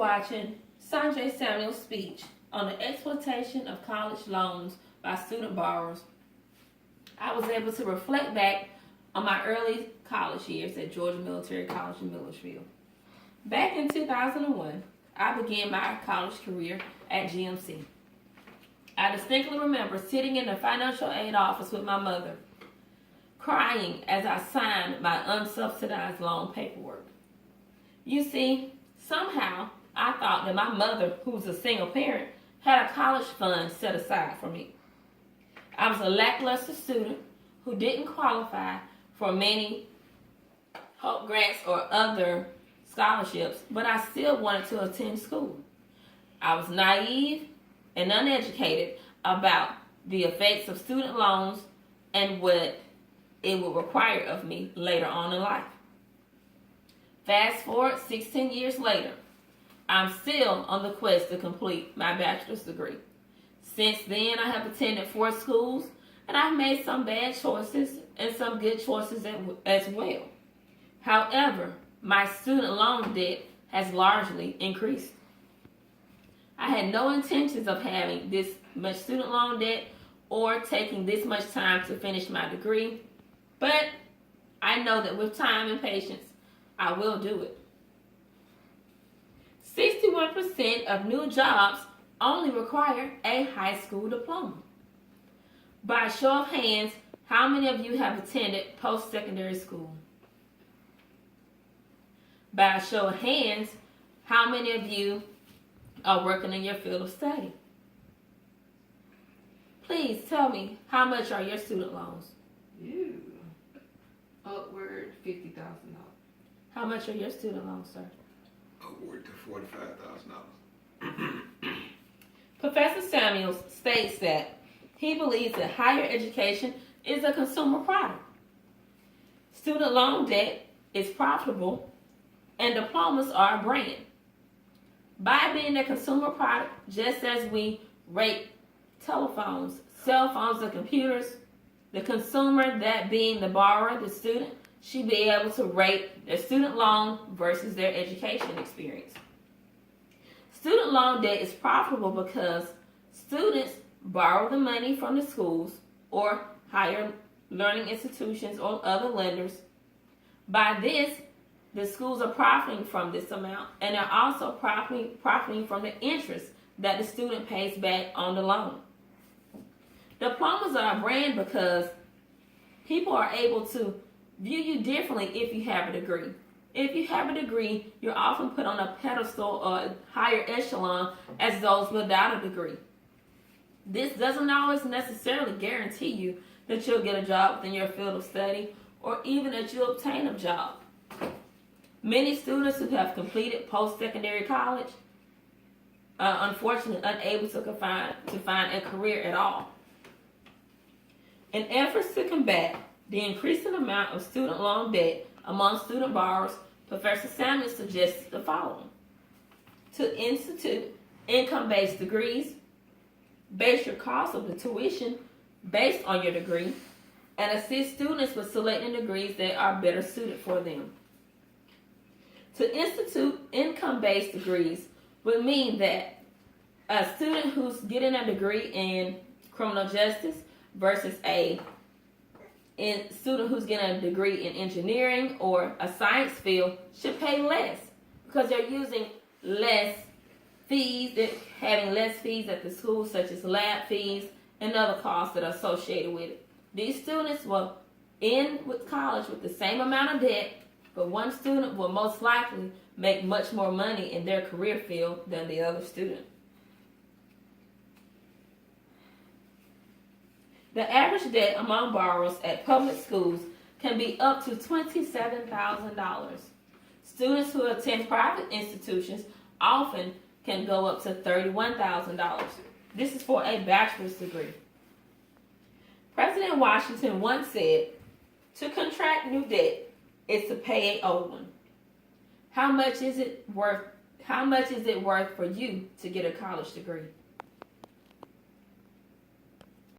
watching Sanjay Samuel's speech on the exploitation of college loans by student borrowers, I was able to reflect back on my early college years at Georgia Military College in Millersville. Back in 2001, I began my college career at GMC. I distinctly remember sitting in the financial aid office with my mother, crying as I signed my unsubsidized loan paperwork. You see, somehow I thought that my mother, who was a single parent, had a college fund set aside for me. I was a lackluster student who didn't qualify for many Hope grants or other scholarships, but I still wanted to attend school. I was naive and uneducated about the effects of student loans and what it would require of me later on in life. Fast forward 16 years later, I'm still on the quest to complete my bachelor's degree. Since then, I have attended 4 schools, and I've made some bad choices and some good choices as well. However, my student loan debt has largely increased. I had no intentions of having this much student loan debt or taking this much time to finish my degree, but I know that with time and patience, I will do it. 61% of new jobs only require a high school diploma. By a show of hands, how many of you have attended post-secondary school? By a show of hands, how many of you are working in your field of study? Please tell me, how much are your student loans? Upward $50,000. How much are your student loans, sir? Upward to $45,000. Professor Samuels states that he believes that higher education is a consumer product. Student loan debt is profitable and diplomas are a brand. By being a consumer product, just as we rate telephones, cell phones, and computers, the consumer, that being the borrower, the student, should be able to rate their student loan versus their education experience. Student loan debt is profitable because students borrow the money from the schools or higher learning institutions or other lenders. By this, the schools are profiting from this amount, and they're also profiting from the interest that the student pays back on the loan. Diplomas are a brand because people are able to view you differently if you have a degree. If you have a degree, you're often put on a pedestal or a higher echelon as those without a degree. This doesn't always necessarily guarantee you that you'll get a job within your field of study or even that you'll obtain a job. Many students who have completed post-secondary college are unfortunately unable to find a career at all. In efforts to combat the increasing amount of student loan debt among student borrowers, Professor Samuels suggests the following: to institute income-based degrees, base your cost of the tuition based on your degree, and assist students with selecting degrees that are better suited for them. To institute income-based degrees would mean that a student who's getting a degree in criminal justice versus a student who's getting a degree in engineering or a science field should pay less because they're using less fees, they're having less fees at the school, such as lab fees and other costs that are associated with it. These students will end with college with the same amount of debt, but one student will most likely make much more money in their career field than the other student. The average debt among borrowers at public schools can be up to $27,000. Students who attend private institutions often can go up to $31,000. This is for a bachelor's degree. President Washington once said, "To contract new debt is to pay an old one." How much is it worth for you to get a college degree?